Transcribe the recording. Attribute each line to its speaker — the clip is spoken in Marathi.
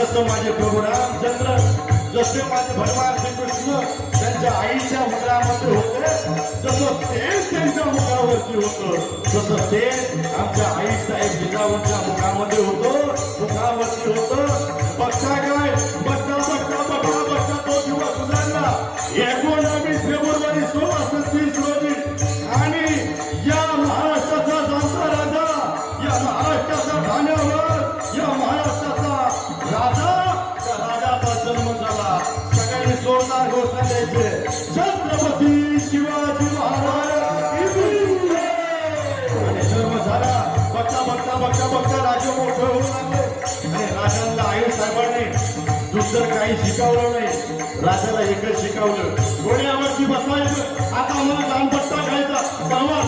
Speaker 1: जसं माझे प्रभू रामचंद्र, जसे माझे भगवान श्रीकृष्ण त्यांच्या आईच्या मुखामध्ये होते, जसं तेच त्यांच्या मुखावरती होतं, तसं ते आमच्या आईसाहेब जिजाऊंच्या मुखामध्ये मुखावरती होतं. बघता काय, बघता बघता बघता बघता तो दिवस उजाडला 19 फेब्रुवारी 1630 रोजी. आणि या महाराष्ट्राचा जाणता राजा, या महाराष्ट्राचा ठाण्यावर, या महाराष्ट्राचा राजा, त्या राजाचा जन्म झाला. सगळ्यांनी जोरदार घोषणा द्यायचे, छत्रपती शिवाजी महाराज की जय. आणि जन्म झाला. बघता बघता बघता बघता राजे मोठे होऊ लागले. आणि राजांना आई साहेबांनी दुसरं काही शिकवलं नाही, राजाला एकच शिकवलं, घोड्यावरती बसवायचं. आता आम्हाला दानपट्टा घ्यायचा, गावा